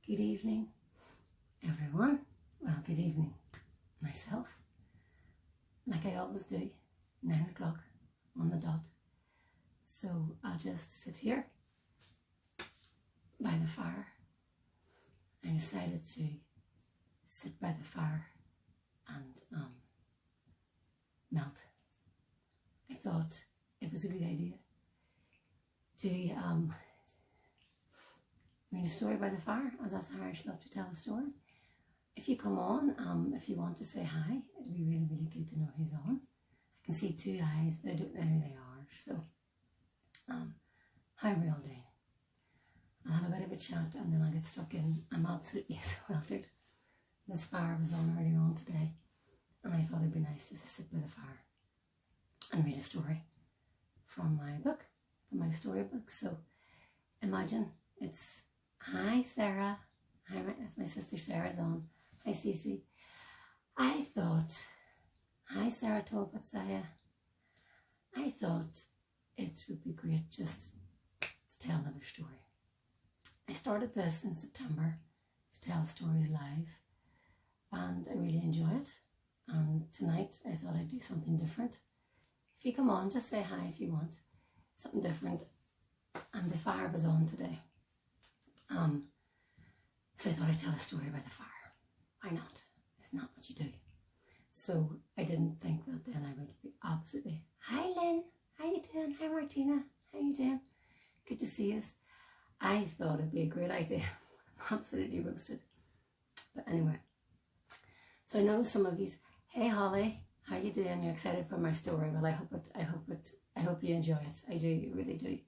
Good evening, everyone. Well, good evening, myself. Like I always do, 9 o'clock on the dot. So I'll just sit here by the fire. I decided to sit by the fire and melt. I thought it was a good idea to read a story by the fire, as us Irish love to tell a story. If you come on, if you want to say hi, it'd be really, really good to know who's on. I can see two eyes, but I don't know who they are. So, how are we all doing? I'll have a bit of a chat and then I'll get stuck in. I'm absolutely sweltered. This fire was on earlier on today, and I thought it'd be nice just to sit by the fire and read a story from my book, from my storybook. So, imagine it's, hi Sarah, hi, my sister Sarah's on, hi Cece. I thought, hi Sarah Tolpatsaya, I thought it would be great just to tell another story. I started this in September to tell stories live, and I really enjoy it. And tonight I thought I'd do something different. If you come on, just say hi if you want. Something different. And the fire was on today. So I thought I'd tell a story by the fire. Why not? It's not what you do. So I didn't think that then I would be absolutely, hi Lynn, how you doing? Hi Martina, how you doing? Good to see you. I thought it'd be a great idea. I'm absolutely roasted. But anyway, so I know some of you, hey Holly, how you doing? You're excited for my story. Well, I hope you enjoy it. I do, really do.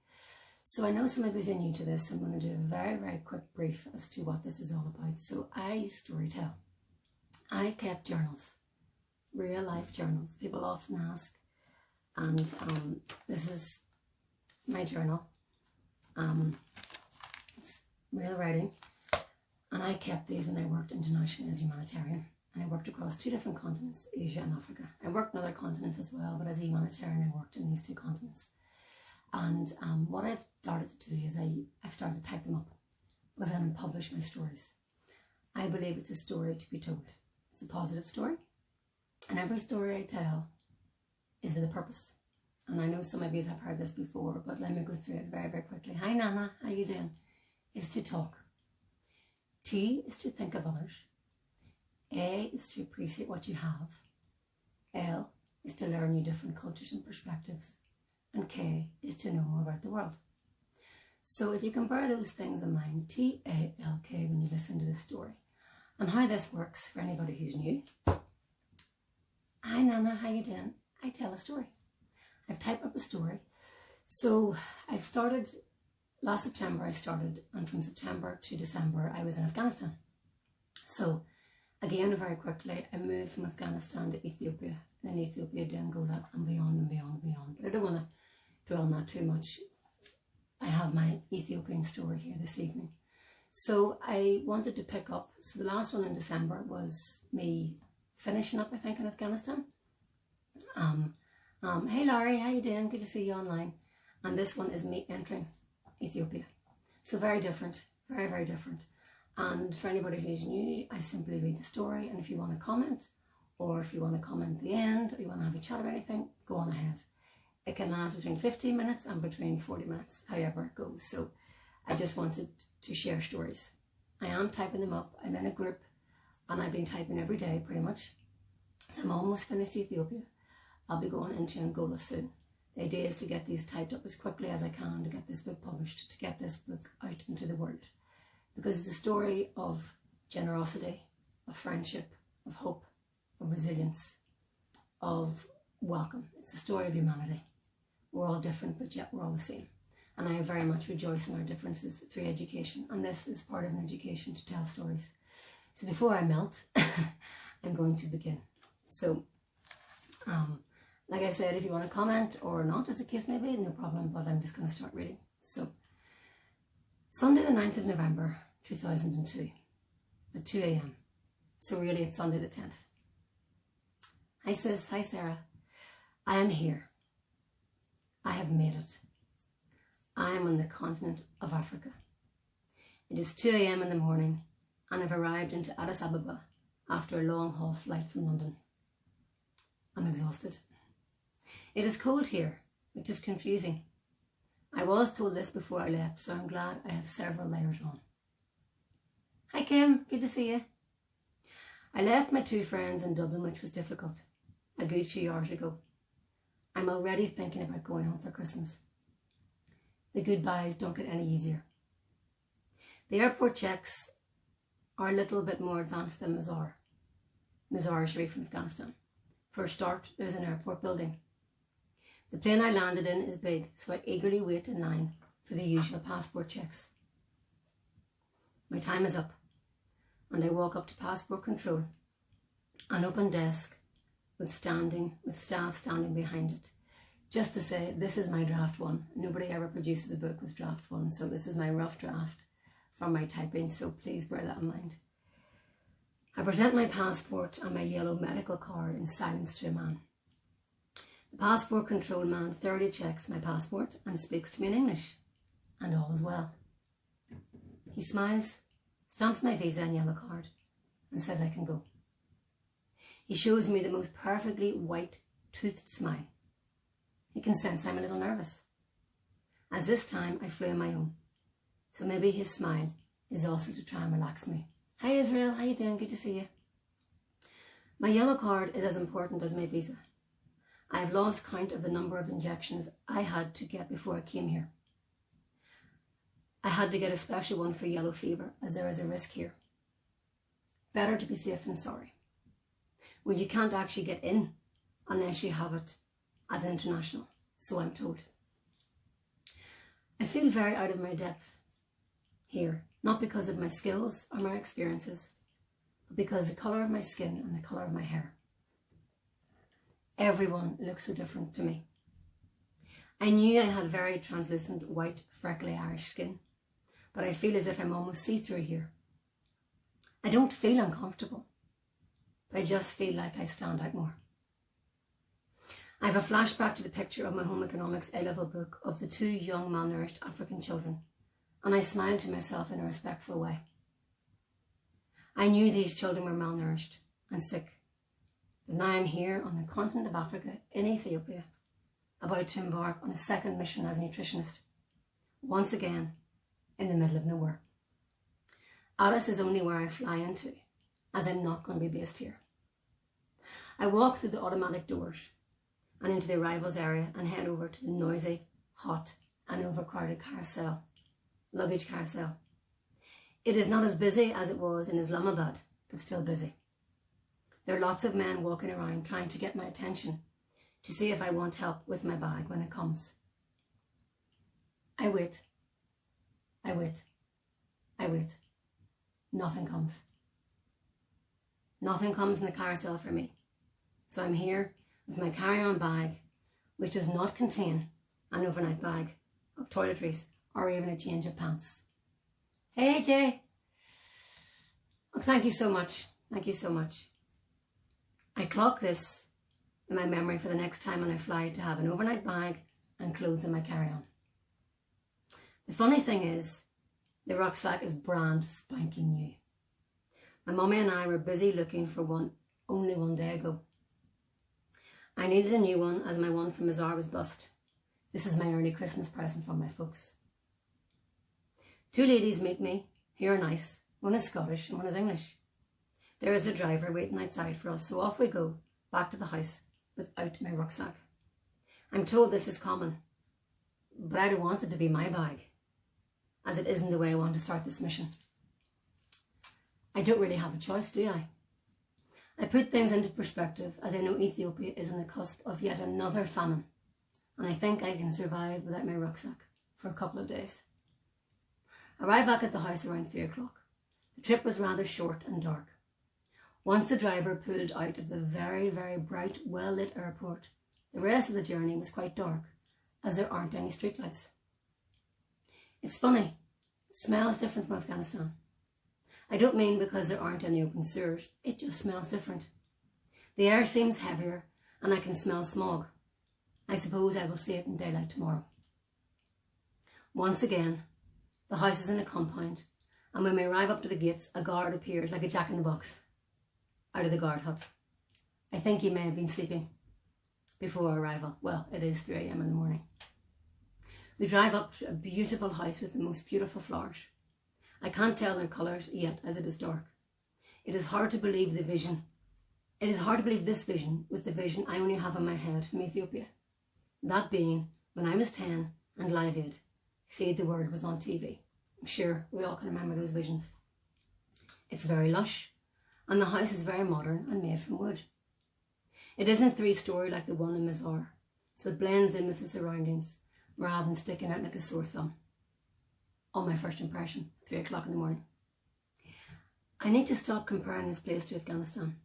So I know some of you are new to this, so I'm going to do a very, very quick brief as to what this is all about. So I storytell. I kept journals, real life journals. People often ask, and this is my journal. It's real writing, and I kept these when I worked internationally as humanitarian. And I worked across 2 different continents, Asia and Africa. I worked in other continents as well, but as a humanitarian I worked in these 2 continents. And what I've started to do is I've started to type them up, because then I publish my stories. I believe it's a story to be told. It's a positive story, and every story I tell is with a purpose. And I know some of you have heard this before, but let me go through it very, very quickly. Hi Nana, how you doing? Is to talk. T is to think of others. A is to appreciate what you have. L is to learn new different cultures and perspectives. And K is to know more about the world. So if you can bear those things in mind, T-A-L-K, when you listen to the story. And how this works for anybody who's new. Hi Nana, how you doing? I tell a story. I've typed up a story. So I've started, last September I started, and from September to December I was in Afghanistan. So again, very quickly, I moved from Afghanistan to Ethiopia, and then Ethiopia to Angola, and beyond and beyond and beyond. But I don't want to dwell on that too much. I have my Ethiopian story here this evening. So I wanted to pick up, so the last one in December was me finishing up, I think, in Afghanistan. Hey Laurie, how you doing? Good to see you online. And this one is me entering Ethiopia. So very different, very, very different. And for anybody who's new, I simply read the story, and if you want to comment, or if you want to comment at the end, or you want to have a chat about anything, go on ahead. It can last between 15 minutes and between 40 minutes, however it goes. So I just wanted to share stories. I am typing them up. I'm in a group, and I've been typing every day pretty much. So I'm almost finished Ethiopia. I'll be going into Angola soon. The idea is to get these typed up as quickly as I can, to get this book published, to get this book out into the world. Because it's a story of generosity, of friendship, of hope, of resilience, of welcome. It's a story of humanity. We're all different, but yet we're all the same. And I very much rejoice in our differences through education. And this is part of an education to tell stories. So before I melt, I'm going to begin. So, like I said, if you want to comment or not, as the case may be, no problem, but I'm just going to start reading. So, Sunday the 9th of November 2002 at 2 a.m. So really it's Sunday the 10th. Hi sis, hi Sarah. I am here. I have made it. I am on the continent of Africa. It is 2 a.m. in the morning and I've arrived into Addis Ababa after a long haul flight from London. I'm exhausted. It is cold here, which is confusing. I was told this before I left, so I'm glad I have several layers on. Hi Kim, good to see you. I left my 2 friends in Dublin, which was difficult, a good few hours ago. I'm already thinking about going home for Christmas. The goodbyes don't get any easier. The airport checks are a little bit more advanced than Mazar. Mazar is from Afghanistan. For a start, there's an airport building. The plane I landed in is big, so I eagerly wait in line for the usual passport checks. My time is up, and I walk up to passport control, an open desk with staff standing behind it, just to say, this is my draft one. Nobody ever produces a book with draft one, so this is my rough draft from my typing, so please bear that in mind. I present my passport and my yellow medical card in silence to a man. The passport control man thoroughly checks my passport and speaks to me in English, and all is well. He smiles, stamps my visa and yellow card, and says I can go. He shows me the most perfectly white, toothed smile. He can sense I'm a little nervous, as this time I flew on my own, so maybe his smile is also to try and relax me. Hi Israel, how you doing? Good to see you. My yellow card is as important as my visa. I have lost count of the number of injections I had to get before I came here. I had to get a special one for yellow fever, as there is a risk here. Better to be safe than sorry. Well, you can't actually get in unless you have it as an international, so I'm told. I feel very out of my depth here, not because of my skills or my experiences, but because the colour of my skin and the colour of my hair. Everyone looks so different to me. I knew I had very translucent, white, freckly Irish skin, but I feel as if I'm almost see-through here. I don't feel uncomfortable, but I just feel like I stand out more. I have a flashback to the picture of my home economics A-level book of the 2 young malnourished African children, and I smile to myself in a respectful way. I knew these children were malnourished and sick, but now I'm here on the continent of Africa in Ethiopia, about to embark on a second mission as a nutritionist, once again in the middle of nowhere. Addis is only where I fly into, as I'm not going to be based here. I walk through the automatic doors and into the arrivals area and head over to the noisy, hot and overcrowded luggage carousel. It is not as busy as it was in Islamabad, but still busy. There are lots of men walking around trying to get my attention to see if I want help with my bag when it comes. I wait. I wait. I wait. Nothing comes. Nothing comes in the carousel for me. So I'm here with my carry-on bag, which does not contain an overnight bag of toiletries or even a change of pants. Hey Jay! Oh, thank you so much. Thank you so much. I clock this in my memory for the next time when I fly to have an overnight bag and clothes in my carry-on. The funny thing is, the rucksack is brand spanking new. My mummy and I were busy looking for one only one day ago. I needed a new one as my one from Mazar was bust. This is my early Christmas present from my folks. 2 ladies meet me, who are nice. One is Scottish and one is English. There is a driver waiting outside for us, so off we go, back to the house, without my rucksack. I'm told this is common, but I don't want it to be my bag, as it isn't the way I want to start this mission. I don't really have a choice, do I? I put things into perspective, as I know Ethiopia is on the cusp of yet another famine, and I think I can survive without my rucksack for a couple of days. I arrived back at the house around 3 o'clock. The trip was rather short and dark. Once the driver pulled out of the very, very bright, well-lit airport, the rest of the journey was quite dark, as there aren't any streetlights. It's funny, it smells different from Afghanistan. I don't mean because there aren't any open sewers, it just smells different. The air seems heavier and I can smell smog. I suppose I will see it in daylight tomorrow. Once again, the house is in a compound And when we arrive up to the gates, a guard appears like a jack-in-the-box out of the guard hut. I think he may have been sleeping before our arrival. Well, it is 3 a.m. in the morning. We drive up to a beautiful house with the most beautiful flowers. I can't tell their colours yet as it is dark. It is hard to believe the vision. It is hard to believe this vision with the vision I only have in my head from Ethiopia. That being when I was 10 and Live Aid, Feed the World was on TV. I'm sure we all can remember those visions. It's very lush and the house is very modern and made from wood. It isn't 3-story like the one in Mazar, so it blends in with the surroundings rather than sticking out like a sore thumb. On my first impression, 3 o'clock in the morning. I need to stop comparing this place to Afghanistan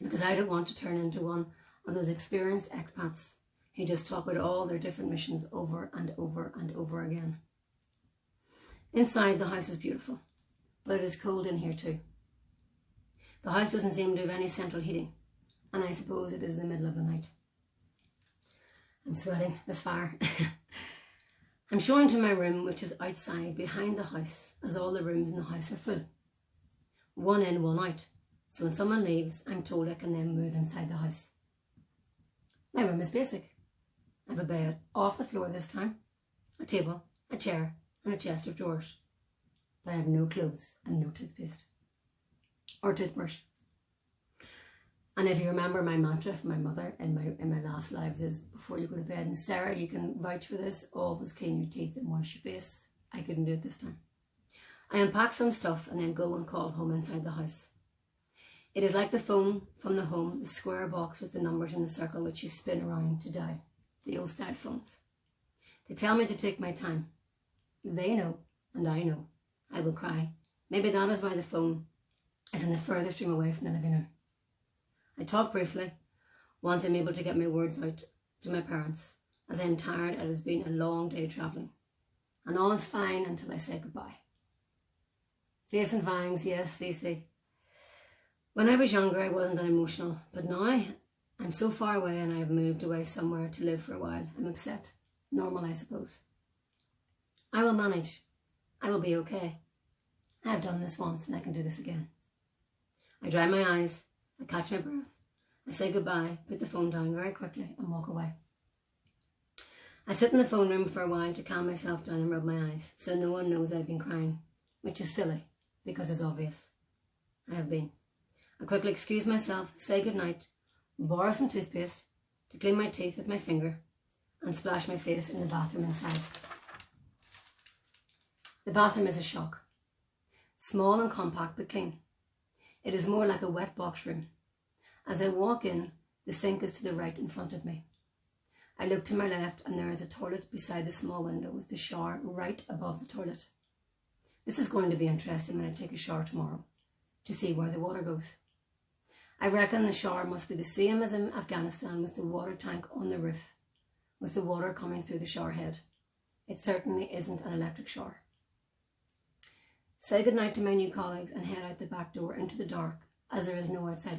because I don't want to turn into one of those experienced expats who just talk about all their different missions over and over and over again. Inside, the house is beautiful, but it is cold in here too. The house doesn't seem to have any central heating, and I suppose it is the middle of the night. I'm sweating this far. I'm shown to my room, which is outside behind the house, as all the rooms in the house are full. One in, one out, so when someone leaves, I'm told I can then move inside the house. My room is basic. I have a bed off the floor this time, a table, a chair, and a chest of drawers. But I have no clothes and no toothpaste or toothbrush. And if you remember, my mantra from my mother in my last lives is, before you go to bed, and Sarah, you can vouch for this, always clean your teeth and wash your face. I couldn't do it this time. I unpack some stuff and then go and call home inside the house. It is like the phone from the home, the square box with the numbers in the circle which you spin around to dial, the old style phones. They tell me to take my time. They know, and I know. I will cry. Maybe that is why the phone is in the furthest room away from the living room. I talk briefly, once I'm able to get my words out to my parents, as I am tired. It has been a long day travelling, and all is fine until I say goodbye. Face and fangs, yes, Cece. When I was younger, I wasn't that emotional, but now I'm so far away and I have moved away somewhere to live for a while. I'm upset. Normal, I suppose. I will manage. I will be okay. I have done this once and I can do this again. I dry my eyes. I catch my breath. I say goodbye, put the phone down very quickly and walk away. I sit in the phone room for a while to calm myself down and rub my eyes so no one knows I've been crying, which is silly because it's obvious. I have been. I quickly excuse myself, say goodnight, borrow some toothpaste to clean my teeth with my finger and splash my face in the bathroom inside. The bathroom is a shock. Small and compact but clean. It is more like a wet box room. As I walk in, the sink is to the right in front of me. I look to my left and there is a toilet beside the small window with the shower right above the toilet. This is going to be interesting when I take a shower tomorrow to see where the water goes. I reckon the shower must be the same as in Afghanistan, with the water tank on the roof, with the water coming through the shower head. It certainly isn't an electric shower. Say goodnight to my new colleagues and head out the back door into the dark, as there is no outside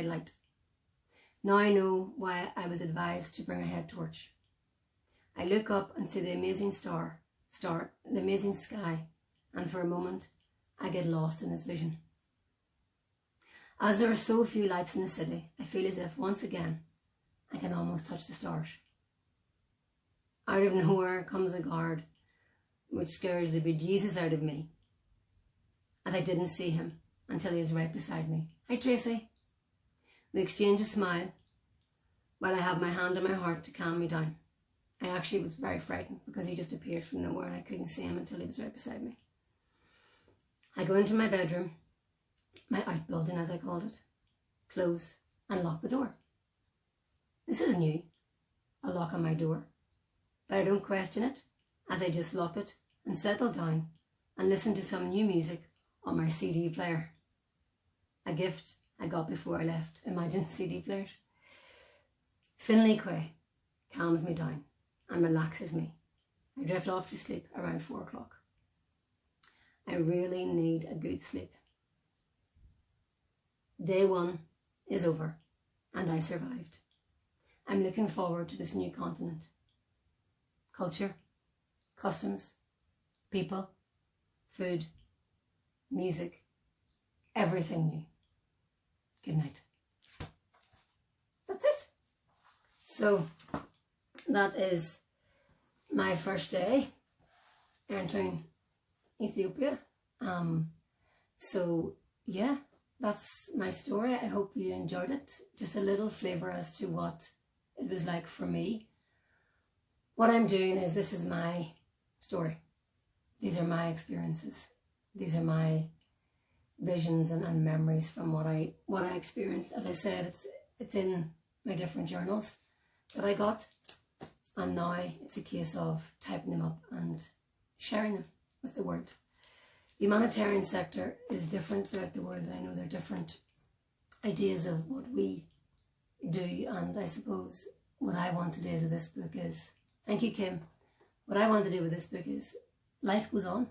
light. Now I know why I was advised to bring a head torch. I look up and see the amazing the amazing sky, and for a moment I get lost in this vision. As there are so few lights in the city, I feel as if once again I can almost touch the stars. Out of nowhere comes a guard, which scares the bejesus out of me, as I didn't see him until he is right beside me. Hi Tracy. We exchange a smile while I have my hand on my heart to calm me down. I actually was very frightened because he just appeared from nowhere and I couldn't see him until he was right beside me. I go into my bedroom, my outbuilding as I called it, close and lock the door. This is new, a lock on my door, but I don't question it as I just lock it and settle down and listen to some new music on my CD player. A gift I got before I left. Imagine CD players. Finlay Quay calms me down and relaxes me. I drift off to sleep around 4 o'clock. I really need a good sleep. Day 1 is over and I survived. I'm looking forward to this new continent. Culture, customs, people, food, music, everything new. Good night. That's it. So that is my first day entering Ethiopia. So yeah, that's my story. I hope you enjoyed it. Just a little flavour as to what it was like for me. What I'm doing is, this is my story. These are my experiences. These are my visions and memories from what I experienced. As I said, it's in my different journals that I got, and now it's a case of typing them up and sharing them with the world. The humanitarian sector is different throughout the world, and I know there are different ideas of what we do, and I suppose what I want to do with this book is, thank you, Kim, what I want to do with this book is, life goes on.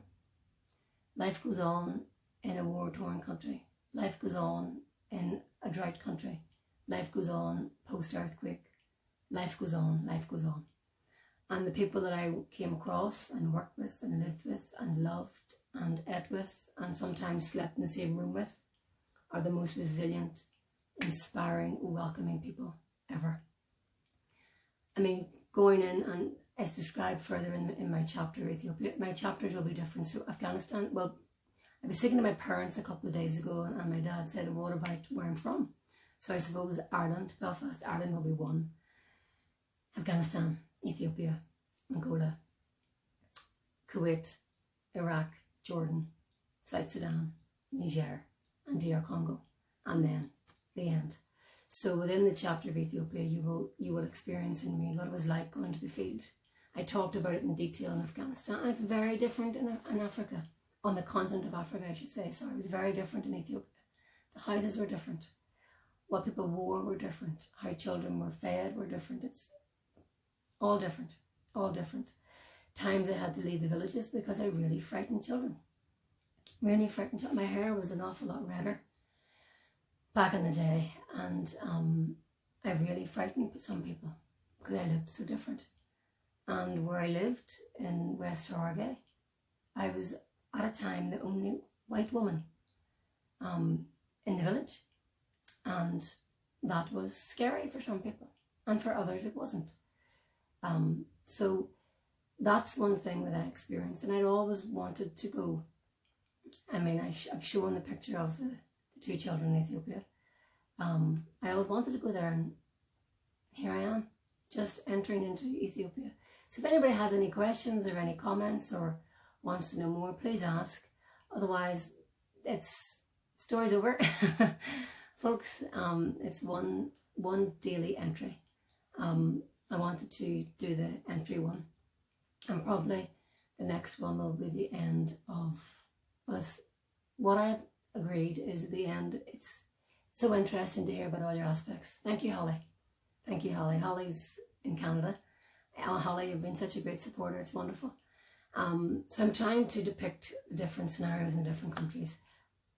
Life goes on in a war-torn country. Life goes on in a drought country. Life goes on post-earthquake. Life goes on, life goes on. And the people that I came across and worked with and lived with and loved and ate with and sometimes slept in the same room with are the most resilient, inspiring, welcoming people ever. I mean, going in, and as described further in my chapter, Ethiopia, my chapters will be different. So Afghanistan, well, I was speaking to my parents a couple of days ago, and my dad said, what about where I'm from? So I suppose Ireland, Belfast, Ireland will be one. Afghanistan, Ethiopia, Angola, Kuwait, Iraq, Jordan, South Sudan, Niger, and DR Congo, and then the end. So within the chapter of Ethiopia, you will experience and read what it was like going to the field. I talked about it in detail in Afghanistan, and it's very different in Africa, on the continent of Africa, I should say. Sorry, it was very different in Ethiopia. The houses were different. What people wore were different. How children were fed were different. It's all different, all different. Times I had to leave the villages because I really frightened children. Really frightened children. My hair was an awful lot redder back in the day, and I really frightened some people because I lived so different. And where I lived in West Toragay, I was at a time the only white woman in the village, and that was scary for some people, and for others it wasn't. So that's one thing that I experienced, and I'd always wanted to go. I mean, I've shown the picture of the two children in Ethiopia. I always wanted to go there, and here I am, just entering into Ethiopia. So if anybody has any questions or any comments or wants to know more, please ask. Otherwise, it's story's over. Folks, it's one daily entry. I wanted to do the entry one, and probably the next one will be the end of, well, what I've agreed is at the end. It's so interesting to hear about all your aspects. Thank you, Holly. Thank you, Holly. Holly's in Canada. Holly, you've been such a great supporter. It's wonderful. So I'm trying to depict the different scenarios in different countries.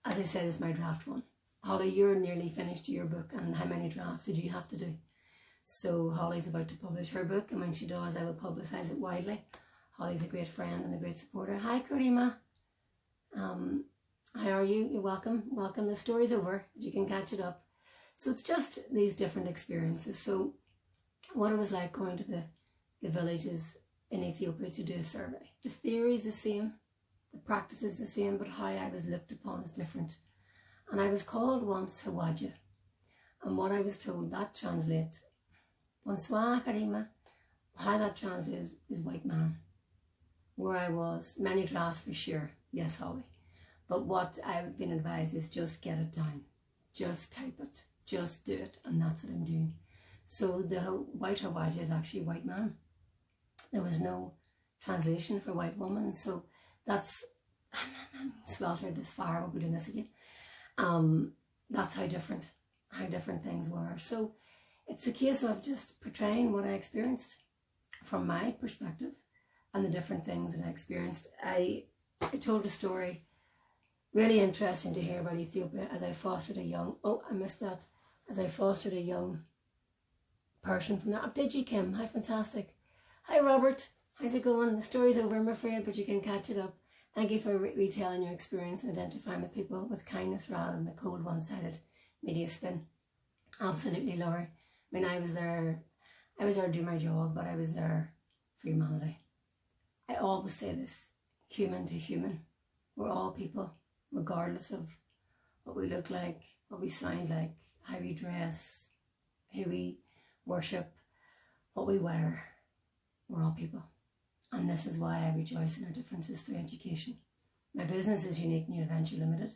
As I said, it's my draft one. Holly, you're nearly finished your book, and how many drafts did you have to do? So Holly's about to publish her book, and when she does, I will publicise it widely. Holly's a great friend and a great supporter. Hi, Karima. How are you? You're welcome. Welcome. The story's over. You can catch it up. So it's just these different experiences. So what it was like going to the villages in Ethiopia to do a survey. The theory is the same, the practice is the same, but how I was looked upon is different. And I was called once Hawaja, and what I was told that translates, Bonsoir Karima, how that translates is white man. Where I was, many drafts for sure, yes Holly, but what I've been advised is just get it down, just type it, just do it, and that's what I'm doing. So the white Hawaja is actually white man. There was no translation for white woman, so that's, I'm sweltered this far, I won't be doing this again. That's how different things were. So it's a case of just portraying what I experienced from my perspective and the different things that I experienced. I told a story, really interesting to hear about Ethiopia, as I fostered a young, as I fostered a young person from there. Oh, did you, Kim? How fantastic. Hi, Robert. How's it going? The story's over, I'm afraid, but you can catch it up. Thank you for retelling your experience and identifying with people with kindness rather than the cold, one-sided media spin. Absolutely, Laurie. I mean, I was there to do my job, but I was there for humanity. I always say this, human to human. We're all people, regardless of what we look like, what we sound like, how we dress, who we worship, what we wear. We're all people. And this is why I rejoice in our differences through education. My business is Unique New Adventure Limited,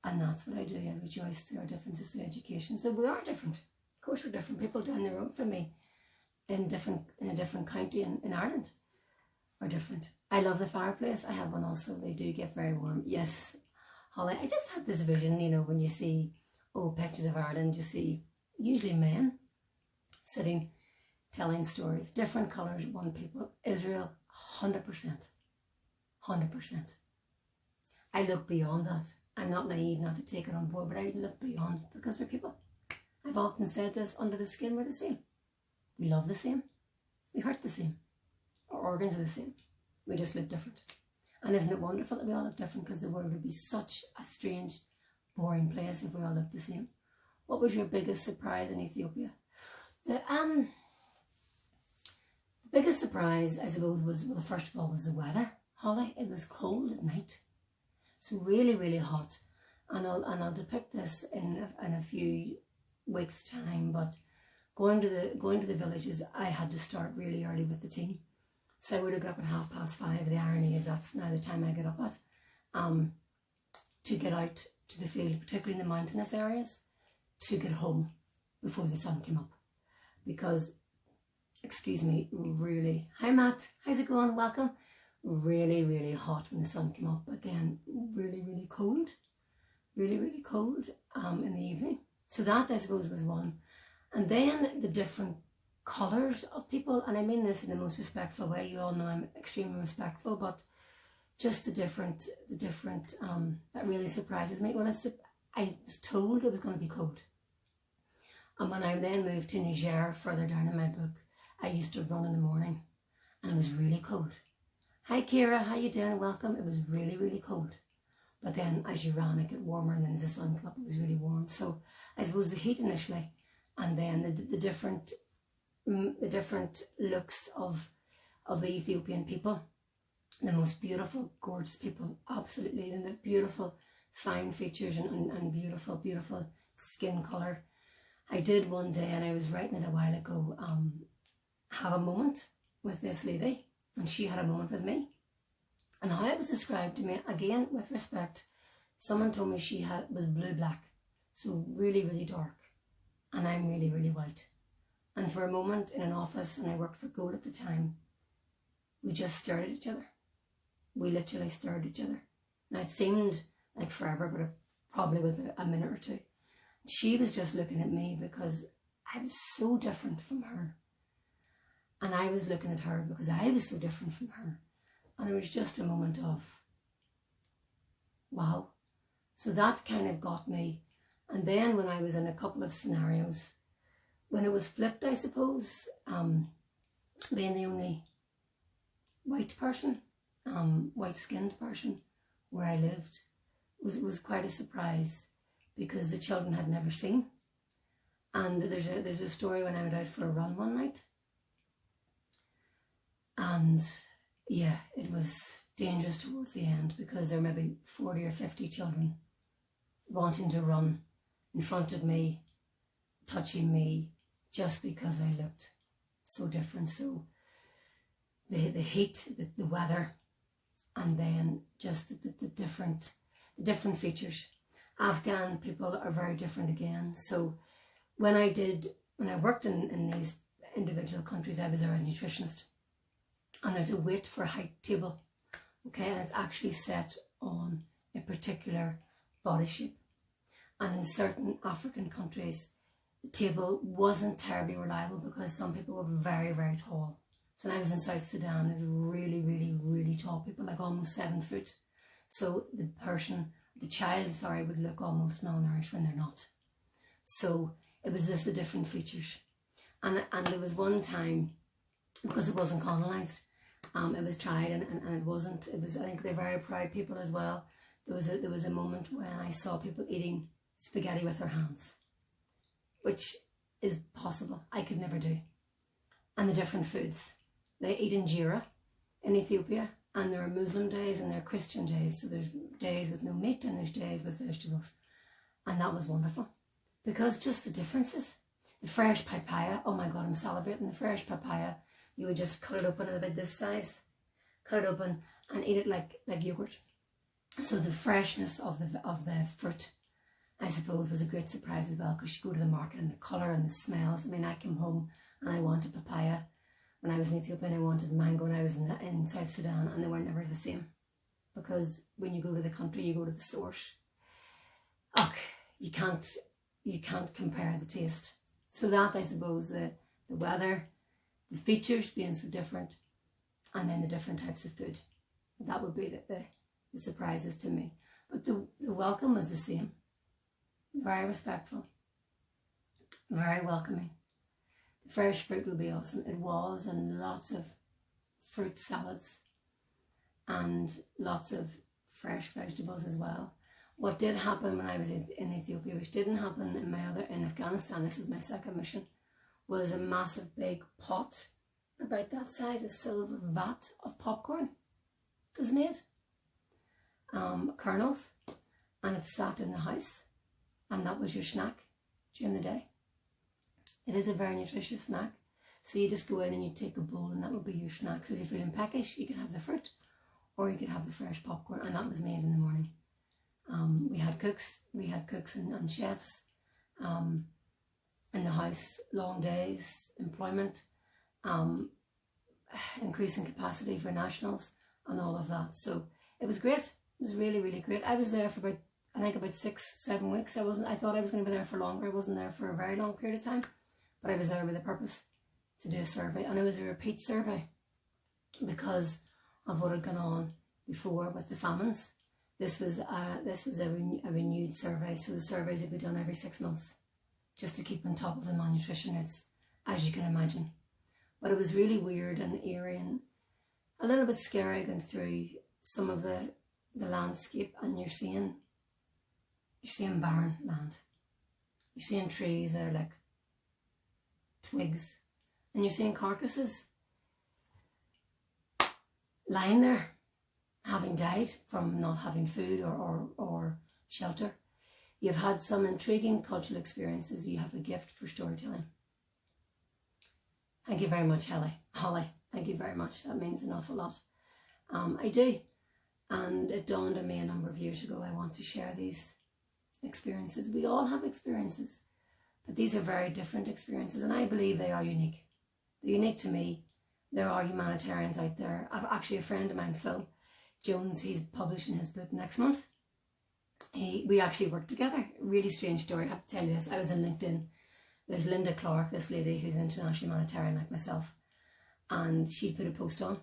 and that's what I do. I rejoice through our differences through education. So we are different. Of course we're different. People down the road from me in a different county in Ireland are different. I love the fireplace. I have one also. They do get very warm. Yes, Holly, I just had this vision, you know, when you see old pictures of Ireland, you see usually men sitting telling stories, different colours, one people. Israel, 100%. 100%. I look beyond that. I'm not naive not to take it on board, but I look beyond because we're people. I've often said this, under the skin we're the same. We love the same. We hurt the same. Our organs are the same. We just look different. And isn't it wonderful that we all look different, because the world would be such a strange, boring place if we all looked the same. What was your biggest surprise in Ethiopia? The biggest surprise, I suppose, was, well, first of all, was the weather, Holly. It was cold at night. So really, really hot. And I'll depict this in a few weeks' time, but going to the villages, I had to start really early with the team. So I would have got up at 5:30. The irony is that's now the time I get up at, to get out to the field, particularly in the mountainous areas, to get home before the sun came up. Because, excuse me, really, hi Matt, how's it going? Welcome. Really, really hot when the sun came up, but then really, really cold. Really, really cold in the evening. So that, I suppose, was one. And then the different colours of people, and I mean this in the most respectful way. You all know I'm extremely respectful, but just the different that really surprises me. Well, I was told it was going to be cold. And when I then moved to Niger, further down in my book, I used to run in the morning, and it was really cold. Hi Kira, how you doing? Welcome. It was really, really cold. But then as you ran, it got warmer, and then as the sun came up, it was really warm. So I suppose the heat initially, and then the different looks of the Ethiopian people, the most beautiful, gorgeous people, absolutely, and the beautiful, fine features and beautiful, beautiful skin colour. I did one day, and I was writing it a while ago, have a moment with this lady, and she had a moment with me. And how it was described to me, again, with respect, someone told me she was blue-black, so really, really dark, and I'm really, really white. And for a moment in an office, and I worked for Gold at the time, we just stared at each other. We literally stared at each other. Now it seemed like forever, but it probably was a minute or two. She was just looking at me because I was so different from her. And I was looking at her because I was so different from her. And it was just a moment of, wow. So that kind of got me. And then when I was in a couple of scenarios, when it was flipped, I suppose, being the only white person, white-skinned person where I lived, was quite a surprise, because the children had never seen. And there's a story when I went out for a run one night, and yeah, it was dangerous towards the end, because there were maybe 40 or 50 children wanting to run in front of me, touching me, just because I looked so different. So the heat, the weather, and then just the different features. Afghan people are very different again. So when I worked in these individual countries, I was there as a nutritionist, and there's a weight for height table, okay, and it's actually set on a particular body shape. And in certain African countries, the table wasn't terribly reliable because some people were very, very tall. So when I was in South Sudan, it was really, really, really tall people, like almost 7 foot. So the child, would look almost malnourished when they're not. So it was just the different features. And there was one time, because it wasn't colonised, It was tried and it wasn't. It was, I think they're very proud people as well. There was a moment when I saw people eating spaghetti with their hands, which is possible. I could never do. And the different foods. They eat injera in Ethiopia, and there are Muslim days and there are Christian days. So there's days with no meat and there's days with vegetables. And that was wonderful. Because just the differences. The fresh papaya, oh my God, I'm celebrating. The fresh papaya, you would just cut it open at about this size. Cut it open and eat it like yogurt. So the freshness of the fruit, I suppose, was a great surprise as well, because you go to the market and the colour and the smells. I mean, I came home and I wanted papaya when I was in Ethiopia, and I wanted mango when I was in South Sudan, and they were never the same. Because when you go to the country, you go to the source. Oh, you can't compare the taste. So that, I suppose, the weather, the features being so different, and then the different types of food. That would be the surprises to me. But the welcome was the same. Very respectful. Very welcoming. The fresh fruit would be awesome. It was, and lots of fruit salads and lots of fresh vegetables as well. What did happen when I was in Ethiopia, which didn't happen in Afghanistan, this is my second mission, was a massive big pot, about that size, a silver vat of popcorn was made. Kernels, and it sat in the house, and that was your snack during the day. It is a very nutritious snack. So you just go in and you take a bowl, and that would be your snack. So if you're feeling peckish, you could have the fruit, or you could have the fresh popcorn, and that was made in the morning. We had cooks and chefs in the house, long days, employment, increasing capacity for nationals, and all of that. So it was great. It was really, really great. I was there for about 6-7 weeks. I thought I was going to be there for longer. I wasn't there for a very long period of time, but I was there with a purpose, to do a survey, and it was a repeat survey because of what had gone on before with the famines. This was a renewed survey, so the surveys would be done every 6 months, just to keep on top of the malnutrition rates, as you can imagine. But it was really weird and eerie and a little bit scary going through some of the landscape, and you're seeing barren land. You're seeing trees that are like twigs, and you're seeing carcasses lying there, having died from not having food or shelter. You've had some intriguing cultural experiences. You have a gift for storytelling. Thank you very much, Holly. Thank you very much. That means an awful lot. I do. And it dawned on me a number of years ago, I want to share these experiences. We all have experiences, but these are very different experiences, and I believe they are unique. They're unique to me. There are humanitarians out there. I've actually a friend of mine, Phil Jones, he's publishing his book next month. We actually worked together. Really strange story, I have to tell you this. I was in LinkedIn. There's Linda Clark, this lady who's an international humanitarian like myself, and she put a post on,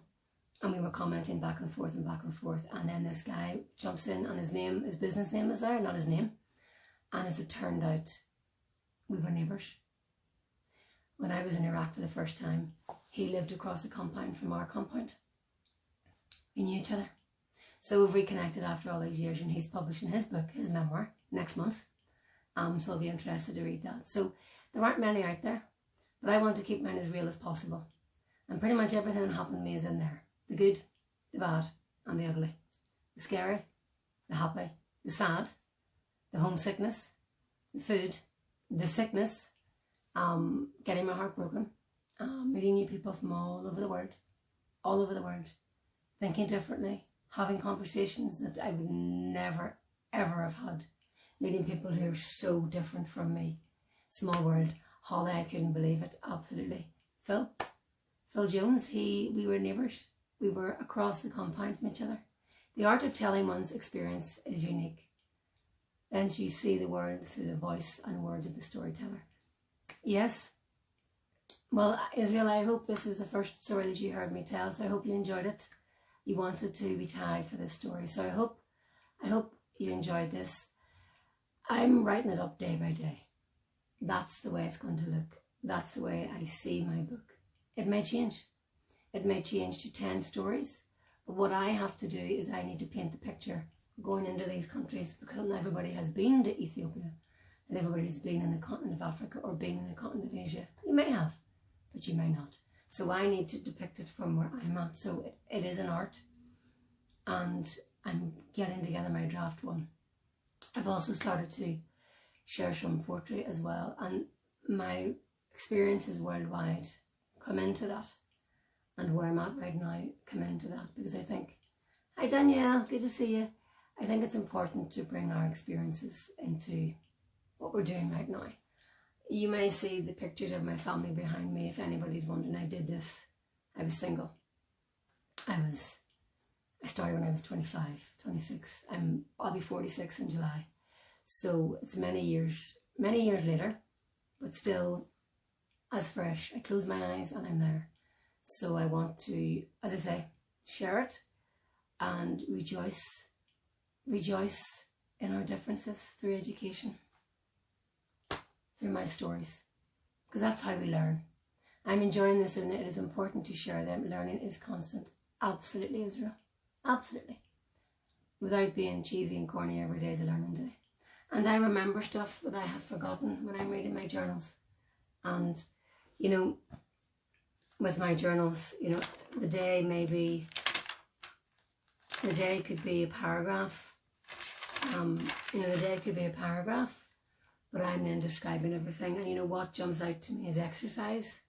and we were commenting back and forth, and then this guy jumps in, and his business name is there, not his name. And as it turned out, we were neighbours. When I was in Iraq for the first time, he lived across the compound from our compound. We knew each other. So we've reconnected after all these years, and he's publishing his book, his memoir, next month. So I'll be interested to read that. So there aren't many out there, but I want to keep mine as real as possible. And pretty much everything that happened to me is in there. The good, the bad, and the ugly. The scary, the happy, the sad, the homesickness, the food, the sickness, getting my heart broken, meeting new people from all over the world, thinking differently, having conversations that I would never, ever have had, meeting people who are so different from me. Small world. Holly, I couldn't believe it, absolutely. Phil Jones, we were neighbours. We were across the compound from each other. The art of telling one's experience is unique. Then you see the world through the voice and words of the storyteller. Yes. Well, Israel, I hope this is the first story that you heard me tell, so I hope you enjoyed it. You wanted to be tagged for this story, so I hope you enjoyed this. I'm writing it up day by day. That's the way it's going to look. That's the way I see my book. It may change. it may change to 10 stories. But what I have to do is I need to paint the picture going into these countries, because not everybody has been to Ethiopia, and everybody has been in the continent of Africa or been in the continent of Asia. You may have, but you may not. So I need to depict it from where I'm at. So it is an art, and I'm getting together my draft one. I've also started to share some poetry as well, and my experiences worldwide come into that, and where I'm at right now come into that, because I think, hi Danielle, good to see you. I think it's important to bring our experiences into what we're doing right now. You may see the pictures of my family behind me. If anybody's wondering, I did this. I was single. I started when I was 25, 26. I'll be 46 in July. So it's many years later, but still as fresh. I close my eyes and I'm there. So I want to, as I say, share it and rejoice in our differences through education, through my stories, because that's how we learn. I'm enjoying this, and it is important to share them. Learning is constant. Absolutely, Israel. Absolutely. Without being cheesy and corny, every day is a learning day. And I remember stuff that I have forgotten when I'm reading my journals. And, you know, with my journals, you know, the day could be a paragraph. You know, the day could be a paragraph, but I'm then describing everything. And you know what jumps out to me is exercise,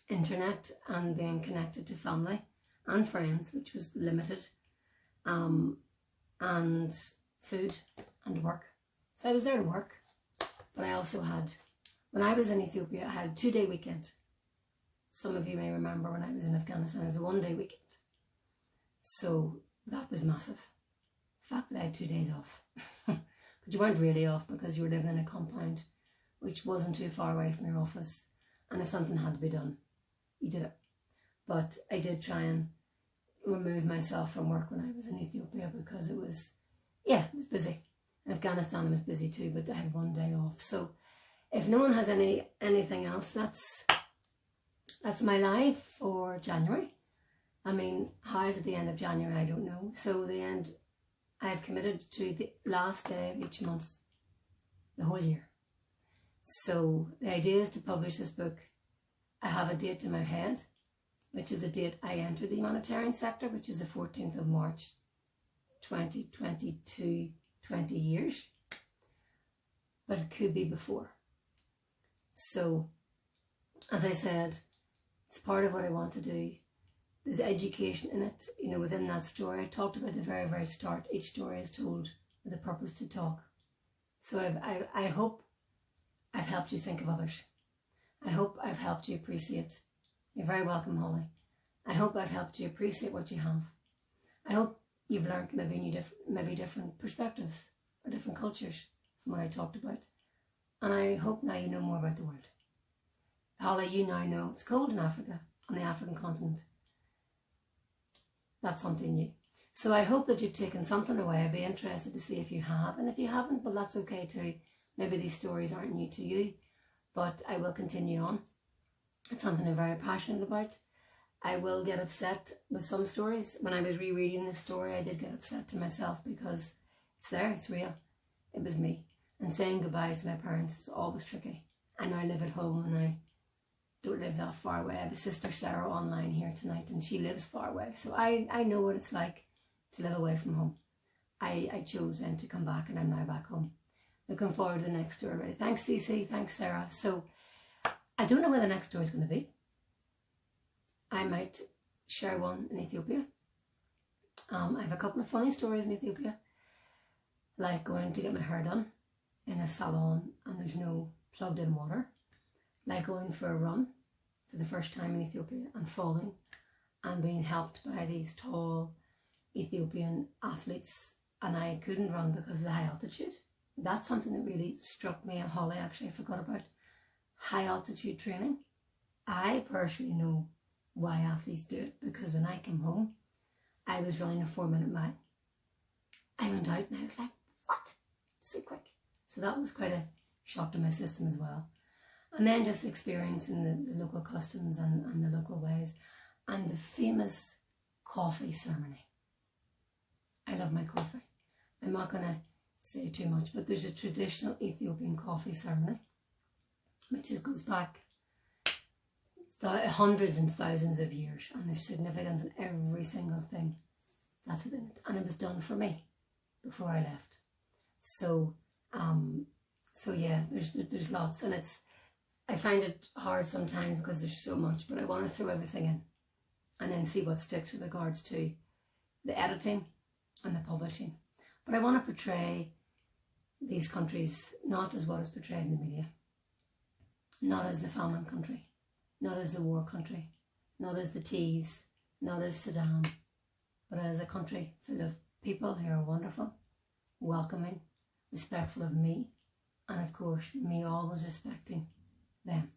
internet, and being connected to family and friends, which was limited, and food and work. So I was there to work, but I also had, when I was in Ethiopia, I had a 2-day weekend. Some of you may remember when I was in Afghanistan, it was a 1-day weekend. So that was massive. The fact that I had 2 days off. But you weren't really off because you were living in a compound which wasn't too far away from your office. And if something had to be done, you did it. But I did try and remove myself from work when I was in Ethiopia, because it was busy. In Afghanistan it was busy too, but I had 1 day off. So if no one has anything else, that's my life for January. I mean, how is it the end of January? I don't know. So I've committed to the last day of each month, the whole year. So the idea is to publish this book. I have a date in my head, which is the date I entered the humanitarian sector, which is the 14th of March, 2022, 20 years. But it could be before. So, as I said, it's part of what I want to do. There's education in it. You know, within that story, I talked about the very, very start. Each story is told with a purpose to talk. So I hope I've helped you think of others. I hope I've helped you appreciate. You're very welcome, Holly. I hope I've helped you appreciate what you have. I hope you've learned maybe different perspectives or different cultures from what I talked about. And I hope now you know more about the world. Holly, you now know it's cold in Africa, on the African continent. That's something new. So I hope that you've taken something away. I'd be interested to see if you have. And if you haven't, well, that's okay too. Maybe these stories aren't new to you, but I will continue on. It's something I'm very passionate about. I will get upset with some stories. When I was rereading this story, I did get upset to myself because it's there, it's real. It was me. And saying goodbyes to my parents was always tricky. I now live at home and I don't live that far away. I have a sister Sarah online here tonight and she lives far away. So I know what it's like to live away from home. I chose then to come back and I'm now back home. Looking forward to the next story already. Thanks Cece, thanks Sarah. So I don't know where the next story is going to be. I might share one in Ethiopia. I have a couple of funny stories in Ethiopia, like going to get my hair done in a salon and there's no plugged in water, like going for a run for the first time in Ethiopia and falling and being helped by these tall Ethiopian athletes, and I couldn't run because of the high altitude. That's something that really struck me, and Holly actually forgot about. High altitude training. I personally know why athletes do it, because when I came home I was running a 4-minute mile. I went out and I was like, what? So quick. So that was quite a shock to my system as well. And then just experiencing the local customs and the local ways, and the famous coffee ceremony. I love my coffee. I'm not going to say too much, but there's a traditional Ethiopian coffee ceremony, which goes back hundreds and thousands of years, and there's significance in every single thing that's within it. And it was done for me before I left. So yeah, there's lots, and I find it hard sometimes because there's so much, but I want to throw everything in and then see what sticks with regards to the editing and the publishing. But I want to portray these countries not as what is portrayed in the media, not as the famine country, not as the war country, not as the teas, not as Sudan, but as a country full of people who are wonderful, welcoming, respectful of me, and of course me always respecting them.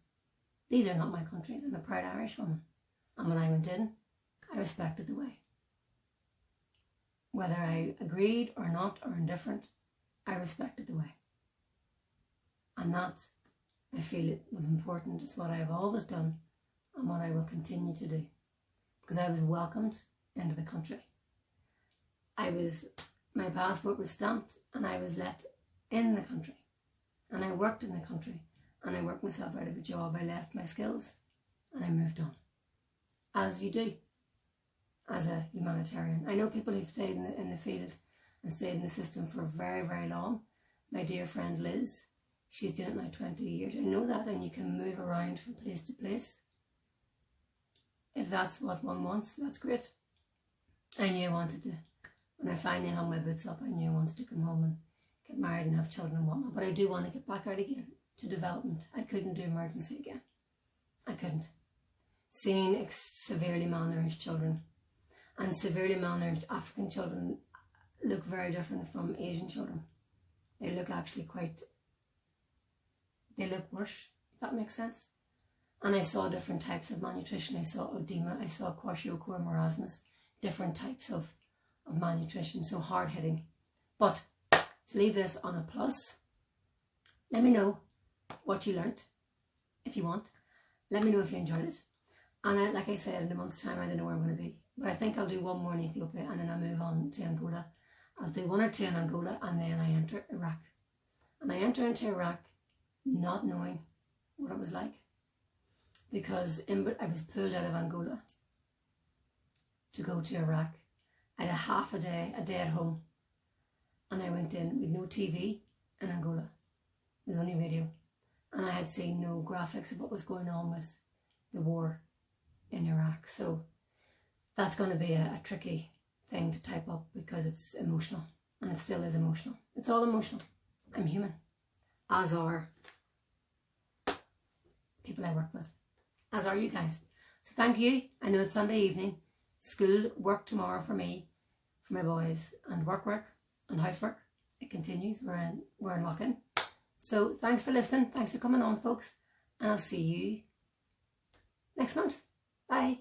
These are not my countries. I'm a proud Irish woman, and when I went in, I respected the way. Whether I agreed or not, or indifferent, I respected the way. And that, I feel, it was important. It's what I have always done and what I will continue to do, because I was welcomed into the country. My passport was stamped and I was let in the country, and I worked in the country, and I worked myself out of a job. I left my skills and I moved on, as you do as a humanitarian. I know people who've stayed in the field and stayed in the system for very, very long. My dear friend Liz, she's doing it now 20 years. I know that, and you can move around from place to place. If that's what one wants, that's great. I knew I wanted to, when I finally hung my boots up, I knew I wanted to come home and get married and have children and whatnot. But I do want to get back out again to development. I couldn't do emergency again. I couldn't. Seeing severely malnourished children, and severely malnourished African children look very different from Asian children. They look actually they look worse, if that makes sense. And I saw different types of malnutrition. I saw edema, I saw kwashiorkor marasmus, different types of malnutrition, so hard hitting. But to leave this on a plus, let me know what you learnt, if you want. Let me know if you enjoyed it. And like I said, in a month's time, I don't know where I'm going to be. But I think I'll do one more in Ethiopia, and then I'll move on to Angola. I'll do 1 or 2 in Angola, and then I enter Iraq. And I enter into Iraq not knowing what it was like, because I was pulled out of Angola to go to Iraq. I had a day at home, and I went in with no TV in Angola. There was only radio, and I had seen no graphics of what was going on with the war in Iraq. So that's going to be a tricky thing to type up, because it's emotional, and it still is emotional. It's all emotional. I'm human, as are people I work with, as are you guys. So thank you. I know it's Sunday evening, school, work tomorrow for me, for my boys, and work and housework. It continues. We're in lock-in. So thanks for listening. Thanks for coming on, folks, and I'll see you next month. Bye.